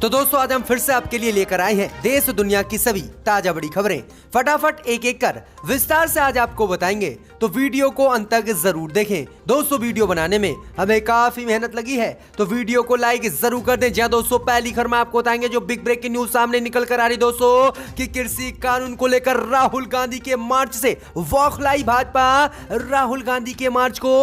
तो दोस्तों आज हम फिर से आपके लिए लेकर आए हैं देश दुनिया की सभी ताजा बड़ी खबरें। फटाफट एक एक कर विस्तार से आज आपको बताएंगे, तो वीडियो को अंत तक जरूर देखें। दोस्तों वीडियो बनाने में हमें काफी मेहनत लगी है, तो वीडियो को लाइक जरूर कर दें। जी दोस्तों, पहली खबर में आपको बताएंगे जो बिग ब्रेकिंग न्यूज सामने निकल कर आ रही दोस्तों कि कृषि कानून को लेकर राहुल गांधी के मार्च से बौखलाई भाजपा। राहुल गांधी के मार्च को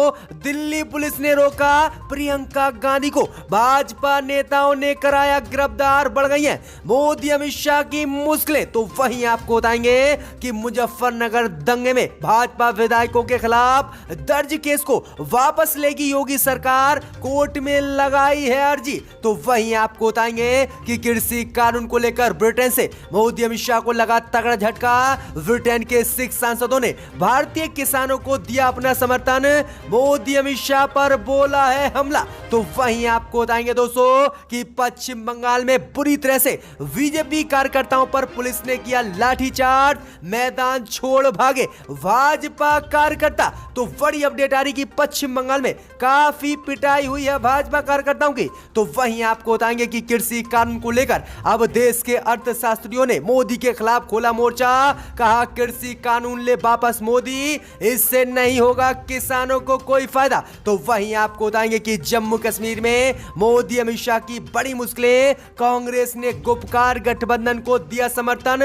दिल्ली पुलिस ने रोका, प्रियंका गांधी को भाजपा नेताओं ने कराया गिरफ्तार। बढ़ गई है मोदी अमित शाह की मुश्किलें। तो वहीं आपको बताएंगे कि मुजफ्फरनगर दंगे में भाजपा विधायकों के खिलाफ दर्ज केस को वापस लेगी योगी सरकार, कोर्ट में लगाई है अर्जी। तो वहीं आपको बताएंगे कि कृषि कानून को लेकर ब्रिटेन से मोदी अमित शाह को लगा तगड़ा झटका। ब्रिटेन के 6 सांसदों ने भारतीय किसानों को दिया अपना समर्थन, मोदी अमित शाह पर बोला है हमला। तो वहीं आपको बताएंगे दोस्तों कि पश्चिम बंगाल में बुरी तरह से बीजेपी कार्यकर्ताओं पर पुलिस ने किया लाठीचार्ज, मैदान छोड़ भागे भाजपा कार्यकर्ता। तो बड़ी अपडेट आ रही कि पश्चिम बंगाल में काफी पिटाई हुई है भाजपा कार्यकर्ताओं की। तो वहीं आपको बताएंगे कि कृषि कानून को लेकर अब देश के अर्थशास्त्रियों ने मोदी के खिलाफ खोला मोर्चा, कहा कृषि कानून ले वापस मोदी, इससे नहीं होगा किसानों को कोई फायदा। तो वहीं आपको बताएंगे कि जम्मू कश्मीर में मोदी अमित शाह की बड़ी मुश्किलें, कांग्रेस ने गुपकार गठबंधन को दिया समर्थन।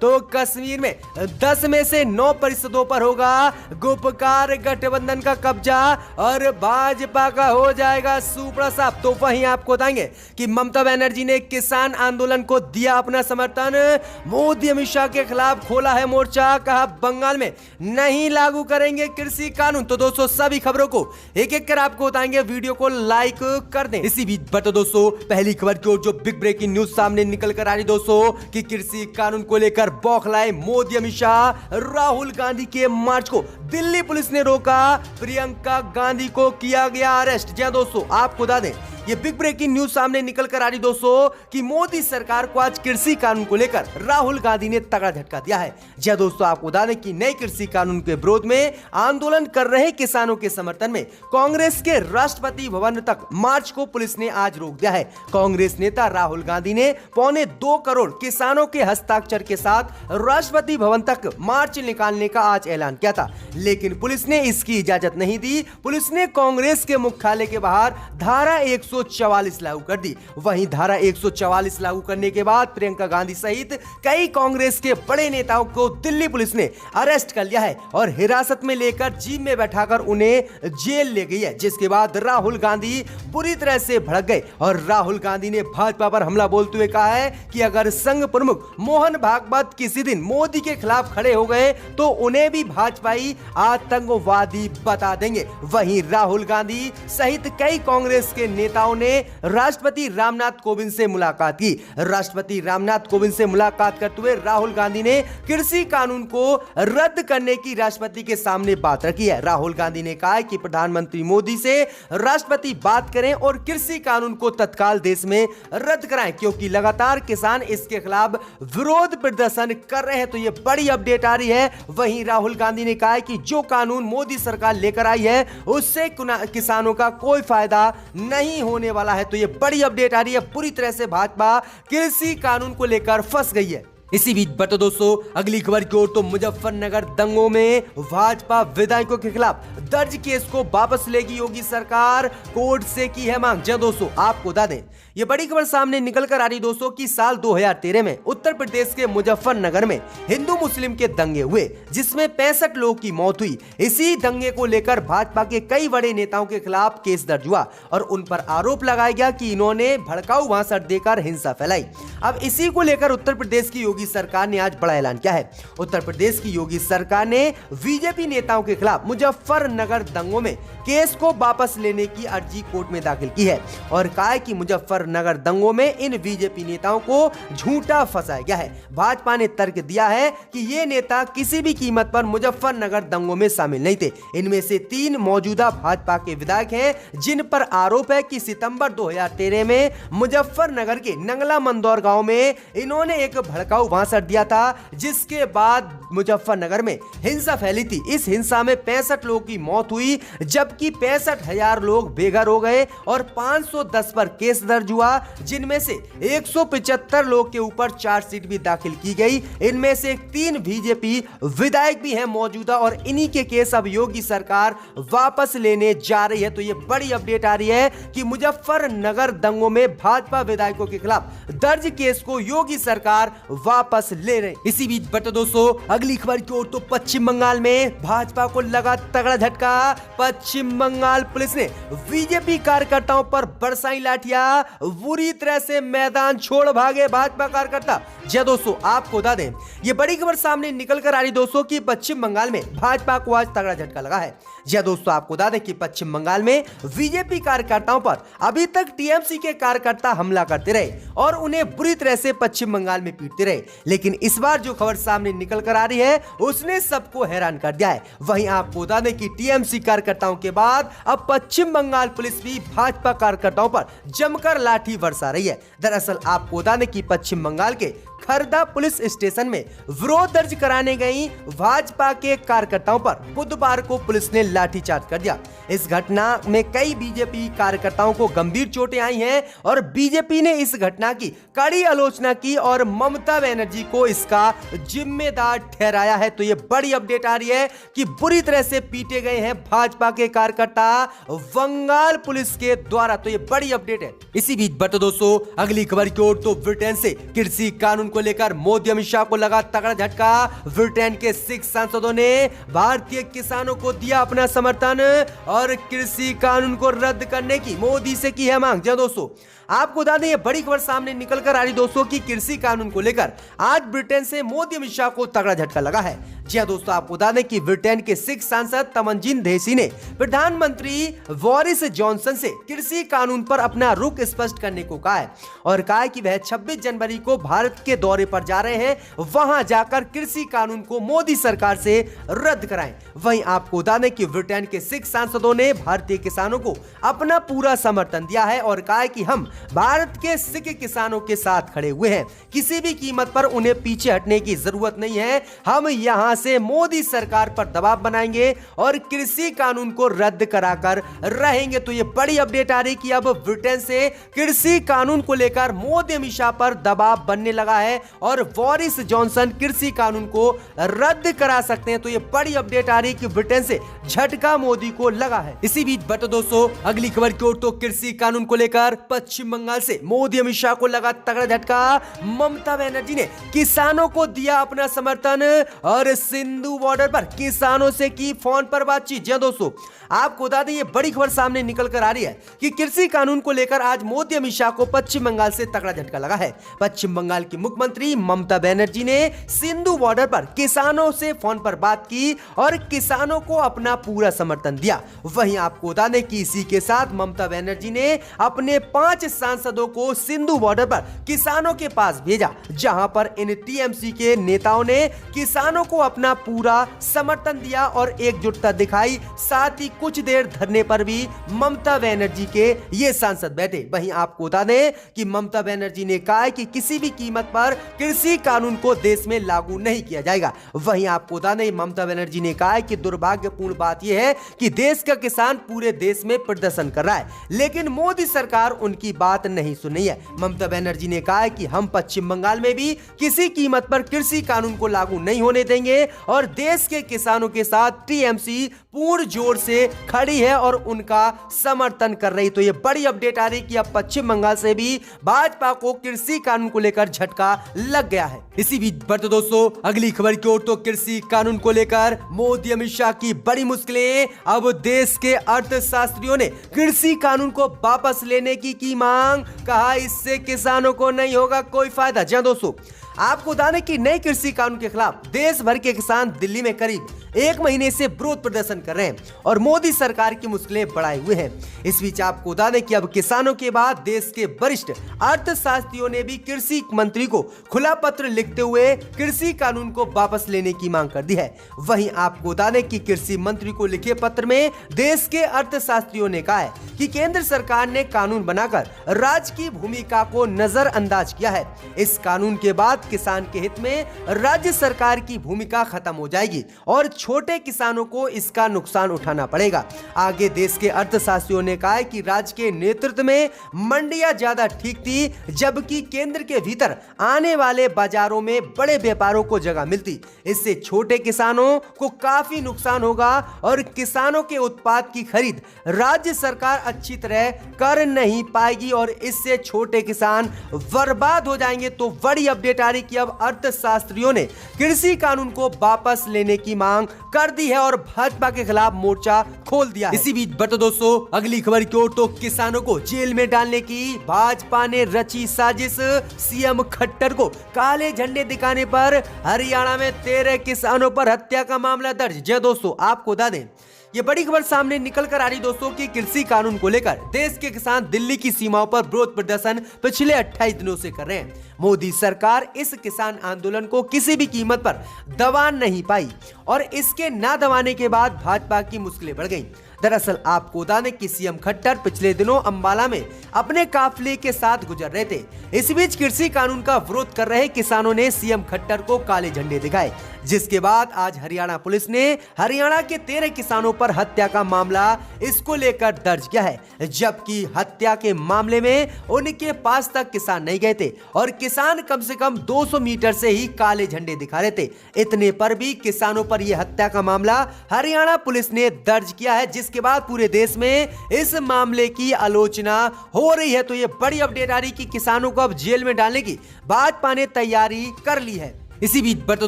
तो कश्मीर में 10 में से 9 परिषदों पर होगा गुपकार गठबंधन का कब्जा और भाजपा का हो जाएगा सुपड़ा साफ। तो वहीं आपको बताएंगे कि ममता बनर्जी ने किसान आंदोलन को दिया अपना समर्थन, मोदी अमित शाह के खिलाफ खोला है मोर्चा, कहा बंगाल में नहीं लागू करेंगे कृषि कानून। तो दोस्तों सभी खबरों को एक एक कर आपको बताएंगे, वीडियो को लाइक कर दें। इसी बीच पर तो दोस्तों पहली खबर की ओर जो बिग ब्रेकिंग न्यूज सामने निकल कर आ रही दोस्तों कि कृषि कानून को लेकर बौखलाए मोदी अमित शाह। राहुल गांधी के मार्च को दिल्ली पुलिस ने रोका, प्रियंका गांधी को किया गया अरेस्ट। जी दोस्तों आपको बता दें ये बिग ब्रेकिंग न्यूज सामने निकल कर आ रही दोस्तों कि मोदी सरकार को आज कृषि कानून को लेकर राहुल गांधी ने तगड़ा झटका दिया है। जी दोस्तों आपको बता दें कि नए कृषि कानून के विरोध में आंदोलन कर रहे किसानों के समर्थन में कांग्रेस के राष्ट्रपति भवन तक मार्च को पुलिस ने आज रोक दिया है। कांग्रेस नेता राहुल गांधी ने 2.25 करोड़ किसानों के हस्ताक्षर के साथ राष्ट्रपति भवन तक मार्च निकालने का आज ऐलान किया था, लेकिन पुलिस ने इसकी इजाजत नहीं दी। पुलिस ने कांग्रेस के मुख्यालय के बाहर धारा 144 लागू कर दी। वहीं धारा 144 लागू करने के बाद प्रियंका गांधी सहित कई कांग्रेस के बड़े नेताओं को दिल्ली पुलिस ने अरेस्ट कर लिया है और हिरासत में लेकर जीप में बैठाकर उन्हें जेल ले गई है। जिसके बाद राहुल गांधी बुरी तरह से भड़क गए और राहुल गांधी ने भाजपा पर हमला बोलते हुए कहा है कि अगर संघ प्रमुख मोहन भागवत किसी दिन मोदी के खिलाफ खड़े हो गए तो उन्हें भी भाजपाई आतंकवादी बता देंगे। वहीं राहुल गांधी सहित कई कांग्रेस के नेताओं ने राष्ट्रपति रामनाथ कोविंद से मुलाकात की। राष्ट्रपति रामनाथ कोविंद से मुलाकात करते हुए राहुल गांधी ने कृषि कानून को रद्द करने की राष्ट्रपति के सामने बात रखी है। राहुल गांधी ने कहा है कि प्रधानमंत्री मोदी से राष्ट्रपति बात करें और कृषि कानून को तत्काल देश में रद्द कराएं, क्योंकि लगातार किसान इसके खिलाफ विरोध प्रदर्शन कर रहे हैं। तो यह बड़ी अपडेट आ रही है। वहीं राहुल गांधी ने कहा है कि जो कानून मोदी सरकार लेकर आई है उससे किसानों का कोई फायदा नहीं होने वाला है। तो ये बड़ी अपडेट आ रही है, पूरी तरह से भाजपा कृषि कानून को लेकर फंस गई है। इसी बीच बता दोस्तों अगली खबर की ओर तो मुजफ्फरनगर दंगों में भाजपा विधायकों के खिलाफ दर्ज केस को वापस लेगी योगी सरकार, कोर्ट से की है मांग। जी दोस्तों आपको बता दें ये बड़ी खबर सामने निकल कर आ रही दोस्तों कि साल 2013 में उत्तर प्रदेश के मुजफ्फरनगर में हिंदू मुस्लिम के दंगे हुए जिसमें 65 लोगों की मौत हुई। इसी दंगे को लेकर भाजपा के कई बड़े नेताओं के खिलाफ केस दर्ज हुआ और उन पर आरोप लगाया गया कि इन्होंने भड़काऊ भाषण देकर हिंसा फैलाई। अब इसी को लेकर उत्तर प्रदेश की योगी सरकार ने आज बड़ा ऐलान किया है। उत्तर प्रदेश की योगी सरकार ने बीजेपी नेताओं के खिलाफ मुजफ्फरनगर दंगों में केस को वापस लेने की अर्जी कोर्ट में दाखिल की है और कहा है कि मुजफ्फरनगर दंगों में इन बीजेपी नेताओं को झूठा फंसाया गया है। भाजपा ने तर्क दिया है कि ये नेता किसी भी कीमत पर मुजफ्फरनगर दंगों में शामिल नहीं थे। इनमें से 3 मौजूदा भाजपा के विधायक हैं जिन पर आरोप है कि सितंबर 2013 में मुजफ्फरनगर के नंगला मंदौर गांव में इन्होंने एक भड़काऊ 1962 दिया था, जिसके बाद मुजफ्फरनगर में हिंसा फैली थी। इस हिंसा में 65 लोगों की मौत हुई, जबकि 65,000 लोग बेघर हो गए और 510 पर केस दर्ज हुआ, जिनमें से 175 लोग के ऊपर चार्जशीट भी दाखिल की गई। इनमें से 3 बीजेपी विधायक भी हैं मौजूदा, और इन्हीं के केस अब योगी सरकार वापस लेने जा रही है। तो ये बड़ी अपडेट आ रही है कि मुजफ्फरनगर दंगों में भाजपा विधायकों के खिलाफ दर्ज केस को योगी सरकार वापस ले रहे। इसी बीच बट दोस्तों अगली खबर की ओर, तो पश्चिम बंगाल में भाजपा को लगा तगड़ा झटका। पश्चिम बंगाल पुलिस ने बीजेपी कार्यकर्ताओं पर बरसाई लाठियां, बुरी तरह से मैदान छोड़ भागे भाजपा कार्यकर्ता। जी दोस्तों, आपको बता दें, ये बड़ी खबर सामने निकल कर आ रही दोस्तों कि पश्चिम बंगाल में भाजपा को आज तगड़ा झटका लगा है। जी दोस्तों, आपको बता दें कि पश्चिम बंगाल में बीजेपी कार्यकर्ताओं पर अभी तक टीएमसी के कार्यकर्ता हमला करते रहे और उन्हें बुरी तरह से पश्चिम बंगाल में पीटते रहे, लेकिन इस बार जो खबर सामने निकल कर आ रही है उसने सबको हैरान कर दिया है। वहीं आपको बता दें कि टीएमसी कार्यकर्ताओं के बाद अब पश्चिम बंगाल पुलिस भी भाजपा कार्यकर्ताओं पर जमकर लाठी बरसा रही है। दरअसल आपको बता दें कि पश्चिम बंगाल के खरदा पुलिस स्टेशन में विरोध दर्ज कराने गई भाजपा के कार्यकर्ताओं पर बुधवार को पुलिस ने लाठीचार्ज कर दिया। इस घटना में कई बीजेपी कार्यकर्ताओं को गंभीर चोटें आई हैं और बीजेपी ने इस घटना की कड़ी आलोचना की और ममता बनर्जी को इसका जिम्मेदार ठहराया है। तो ये बड़ी अपडेट आ रही है कि बुरी तरह से पीटे गए हैं भाजपा के कार्यकर्ता बंगाल पुलिस के द्वारा। तो ये बड़ी अपडेट है। इसी बीच बट दोस्तों अगली खबर की ओर, तो ब्रिटेन से कृषि कानून को लेकर मोदी अमित शाह को लगा तगड़ा झटका। ब्रिटेन के 6 सांसदों ने भारतीय किसानों को दिया अपना समर्थन और कृषि कानून को रद्द करने की मोदी से की है मांग। जी दोस्तों, आपको बता दें, ये बड़ी खबर सामने निकल कर आ रही दोस्तों कि कृषि कानून को लेकर आज ब्रिटेन से मोदी अमित शाह को तगड़ा झटका लगा है। जी हां दोस्तों, आपको बता दें कि ब्रिटेन के 6 सांसद तमंजीन देसी ने प्रधानमंत्री बोरिस जॉनसन से कृषि कानून पर अपना रुख स्पष्ट करने को कहा है और कहा है कि वह 26 जनवरी को भारत के दौरे पर जा रहे हैं, वहां जाकर कृषि कानून को मोदी सरकार से रद्द कराएं। वहीं आपको बता दें कि ब्रिटेन के 6 सांसदों ने भारतीय किसानों को अपना पूरा समर्थन दिया है और कहा है कि हम भारत के सिख किसानों के साथ खड़े हुए हैं, किसी भी कीमत पर उन्हें पीछे हटने की जरूरत नहीं है। हम यहां से मोदी सरकार पर दबाव बनाएंगे और कृषि कानून को रद्द कराकर रहेंगे। तो ये बड़ी अपडेट आ रही कि अब ब्रिटेन से कृषि कानून को लेकर मोदी अमित शाह पर दबाव बनने लगा है और बोरिस जॉनसन कृषि कानून को रद्द करा सकते हैं। तो ये बड़ी अपडेट आ रही कि ब्रिटेन से झटका मोदी को लगा है। इसी बीच बट दोस्तों अगली खबर की ओर, तो कृषि कानून को लेकर पश्चिम बंगाल से मोदी अमित शाह को लगा तगड़ा झटका। ममता बनर्जी ने किसानों को दिया अपना समर्थन और सिंधु बॉर्डर पर किसानों से की फोन पर बातचीत। जी दोस्तों, आपको बता दें, ये बड़ी खबर सामने निकल कर आ रही है कि कृषि कानून को लेकर आज मोदी अमित शाह को पश्चिम बंगाल से तगड़ा झटका लगा है। पश्चिम बंगाल की मुख्यमंत्री ममता बनर्जी ने सिंधु बॉर्डर पर किसानों से फोन पर बात की और किसानों को अपना पूरा समर्थन दिया। वहीं आपको बता दें कि इसी के साथ ममता बनर्जी ने अपने 5 सांसदों को सिंधु बॉर्डर पर किसानों के पास भेजा, जहां पर इन टीएमसी के नेताओं ने किसानों को अपना पूरा समर्थन दिया और एकजुटता दिखाई। साथ ही कुछ देर धरने पर भी ममता बनर्जी के ये सांसद बैठे। वहीं आपको बता दें कि ममता बनर्जी ने कहा कि किसी भी कीमत पर कृषि कानून को देश में लागू नहीं किया जाएगा। वहीं आपको बता दें, ममता बनर्जी ने कहा कि दुर्भाग्यपूर्ण बात यह है कि देश का किसान पूरे देश में प्रदर्शन कर रहा है, लेकिन मोदी सरकार उनकी बात नहीं सुन रही है। ममता बनर्जी ने कहा कि हम पश्चिम बंगाल में भी किसी कीमत पर कृषि कानून को लागू नहीं होने देंगे और देश के किसानों के साथ टीएमसी पूर्ण जोर से खड़ी है और उनका समर्थन कर रही। तो ये बड़ी अपडेट आ रही कि अब पश्चिम बंगाल से भी भाजपा को कृषि कानून को लेकर झटका लग गया है। इसी बीच बढ़ते दोस्तों अगली खबर की ओर, तो कृषि कानून को लेकर मोदी अमित शाह की बड़ी मुश्किलें। अब देश के अर्थशास्त्रियों ने कृषि कानून को वापस लेने की मांग, कहा इससे किसानों को नहीं होगा कोई फायदा। जी दोस्तों, आपको बता दें कि नए कृषि कानून के खिलाफ देश भर के किसान दिल्ली में करीब 1 महीने से विरोध प्रदर्शन कर रहे हैं और मोदी सरकार की मुश्किलें बढ़ाए हुए हैं। इस बीच आपको बता दें कि अब किसानों के बाद देश के वरिष्ठ अर्थशास्त्रियों ने भी कृषि मंत्री को खुला पत्र लिखते हुए कृषि कानून को वापस लेने की मांग कर दी है। वहीं आपको बता दें कि कृषि मंत्री को लिखे पत्र में देश के अर्थशास्त्रियों ने कहा है कि केंद्र सरकार ने कानून बनाकर राज्य की भूमिका को नजरअंदाज किया है। इस कानून के बाद बाद किसान के हित में राज्य सरकार की भूमिका खत्म हो जाएगी और छोटे किसानों को इसका नुकसान उठाना पड़ेगा। आगे देश के अर्थशास्त्रियों ने कहा है कि राज्य के नेतृत्व में मंडियां ज्यादा ठीक थी, जबकि केंद्र के भीतर आने वाले बाजारों में बड़े व्यापारों को जगह मिलती। इससे छोटे किसानों को काफी नुकसान होगा और किसानों के उत्पाद की खरीद राज्य सरकार अच्छी तरह कर नहीं पाएगी और इससे छोटे किसान बर्बाद हो जाएंगे। तो बड़ी अपडेट आ रही कि अब अर्थशास्त्रियों ने कृषि कानून को वापस लेने की मांग कर दी है और भाजपा के खिलाफ मोर्चा खोल दिया है। इसी बीच बता दोस्तों अगली खबर की ओर, तो किसानों को जेल में डालने की भाजपा ने रची साजिश। सीएम खट्टर को काले झंडे दिखाने पर हरियाणा में 13 किसानों पर हत्या का मामला दर्ज। जी दोस्तों, आपको बता दें ये बड़ी खबर सामने निकल कर आ रही दोस्तों कि कृषि कानून को लेकर देश के किसान दिल्ली की सीमाओं पर विरोध प्रदर्शन पिछले 28 दिनों से कर रहे हैं। मोदी सरकार इस किसान आंदोलन को किसी भी कीमत पर दबा नहीं पाई और इसके ना दबाने के बाद भाजपा की मुश्किलें बढ़ गईं। दरअसल आपको बता दें कि सीएम खट्टर पिछले दिनों अंबाला में अपने काफिले के साथ गुजर रहे थे। इस बीच कृषि कानून का विरोध कर रहे किसानों ने सीएम खट्टर को काले झंडे दिखाए, जिसके बाद आज हरियाणा पुलिस ने हरियाणा के 13 किसानों पर हत्या का मामला इसको लेकर दर्ज किया है, जबकि हत्या के मामले में उनके पास तक किसान नहीं गए थे और किसान कम से कम 200 मीटर से ही काले झंडे दिखा रहे थे। इतने पर भी किसानों पर यह हत्या का मामला हरियाणा पुलिस ने दर्ज किया है, जिसके बाद पूरे देश में इस मामले की आलोचना हो रही है। तो ये बड़ी अपडेट आ रही कि किसानों को अब जेल में डालने की भाजपा ने तैयारी कर ली है। इसी बीच बता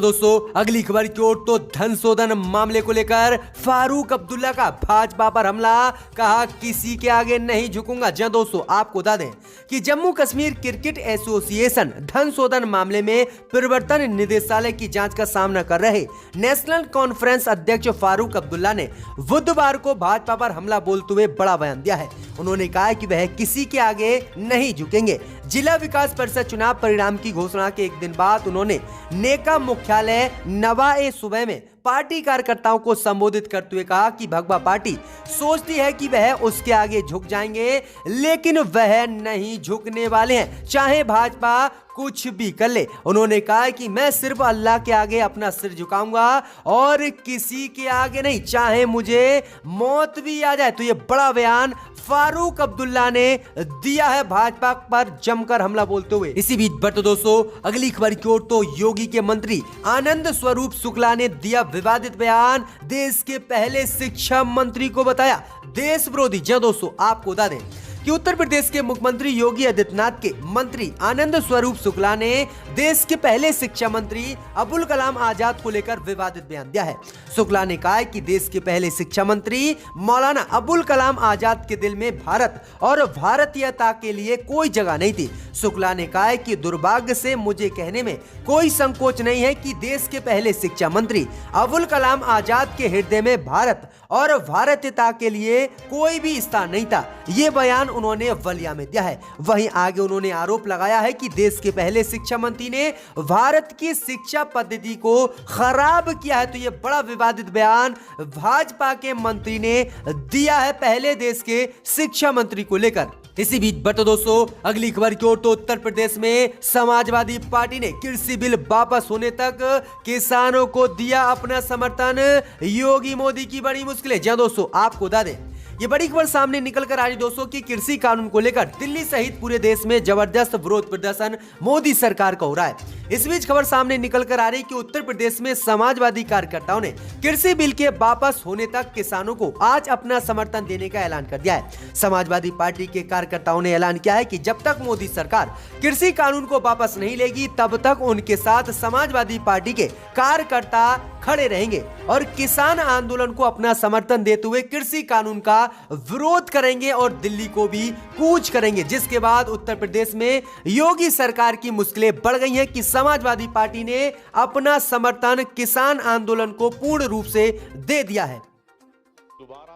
दोस्तों अगली खबर की ओर, तो धन शोधन मामले को लेकर फारूक अब्दुल्ला का भाजपा पर हमला, कहा किसी के आगे नहीं झुकूंगा। जी दोस्तों, आपको बता दें कि जम्मू कश्मीर क्रिकेट एसोसिएशन धन शोधन मामले में प्रवर्तन निदेशालय की जांच का सामना कर रहे नेशनल कॉन्फ्रेंस अध्यक्ष फारूक अब्दुल्ला ने बुधवार को भाजपा पर हमला बोलते हुए बड़ा बयान दिया है। उन्होंने कहा कि वह किसी के आगे नहीं झुकेंगे। जिला विकास परिषद चुनाव परिणाम की घोषणा के एक दिन बाद उन्होंने नेका मुख्यालय नवा सुबह में पार्टी कार्यकर्ताओं को संबोधित करते हुए कहा कि भगवा पार्टी सोचती है कि वह उसके आगे झुक जाएंगे, लेकिन वह नहीं झुकने वाले हैं, चाहे भाजपा कुछ भी कर ले। उन्होंने कहा कि मैं सिर्फ अल्लाह के आगे अपना सिर झुकाऊंगा और किसी के आगे नहीं, चाहे मुझे मौत भी आ जाए। तो ये बड़ा बयान फारूक अब्दुल्ला ने दिया है भाजपा पर जमकर हमला बोलते हुए। इसी बीच बट दोस्तों अगली खबर की ओर, तो योगी के मंत्री आनंद स्वरूप शुक्ला ने दिया विवादित बयान। देश के पहले शिक्षा मंत्री को बताया देश विरोधी। जी दोस्तों, आपको बता दें कि उत्तर प्रदेश के मुख्यमंत्री योगी आदित्यनाथ के मंत्री आनंद स्वरूप शुक्ला ने देश के पहले शिक्षा मंत्री अबुल कलाम आजाद को लेकर विवादित बयान दिया है। शुक्ला ने कहा है कि देश के पहले शिक्षा मंत्री मौलाना अबुल कलाम आजाद के दिल में भारत और भारतीयता के लिए कोई जगह नहीं थी। शुक्ला ने कहा है कि दुर्भाग्य से मुझे कहने में कोई संकोच नहीं है कि देश के पहले शिक्षा मंत्री अबुल कलाम आजाद के हृदय में भारत और भारतीयता के लिए कोई भी स्थान नहीं था। ये बयान उन्होंने बलिया में दिया है। वहीं आगे उन्होंने आरोप लगाया है कि देश के पहले शिक्षा मंत्री ने भारत की शिक्षा पद्धति को खराब किया है। तो ये बड़ा विवादित बयान भाजपा के मंत्री ने दिया है पहले देश के शिक्षा मंत्री को लेकर। इसी बीच बट दोस्तों अगली खबर की ओर, तो उत्तर प्रदेश में समाजवादी पार्टी ने कृषि बिल वापस होने तक किसानों को दिया अपना समर्थन। योगी मोदी की बड़ी मुश्किलें। जी दोस्तों, आपको बता दें ये बड़ी खबर सामने निकल कर आ रही दोस्तों कि कृषि कानून को लेकर दिल्ली सहित पूरे देश में जबरदस्त विरोध प्रदर्शन मोदी सरकार का हो रहा है। इस बीच खबर सामने निकल कर आ रही कि उत्तर प्रदेश में समाजवादी कार्यकर्ताओं ने कृषि बिल के वापस होने तक किसानों को आज अपना समर्थन देने का ऐलान कर दिया है। समाजवादी पार्टी के कार्यकर्ताओं ने ऐलान किया है कि जब तक मोदी सरकार कृषि कानून को वापस नहीं लेगी तब तक उनके साथ समाजवादी पार्टी के कार्यकर्ता खड़े रहेंगे और किसान आंदोलन को अपना समर्थन देते हुए कृषि कानून का विरोध करेंगे और दिल्ली को भी कूच करेंगे। जिसके बाद उत्तर प्रदेश में योगी सरकार की मुश्किलें बढ़ गई हैं कि समाजवादी पार्टी ने अपना समर्थन किसान आंदोलन को पूर्ण रूप से दे दिया है। दोबारा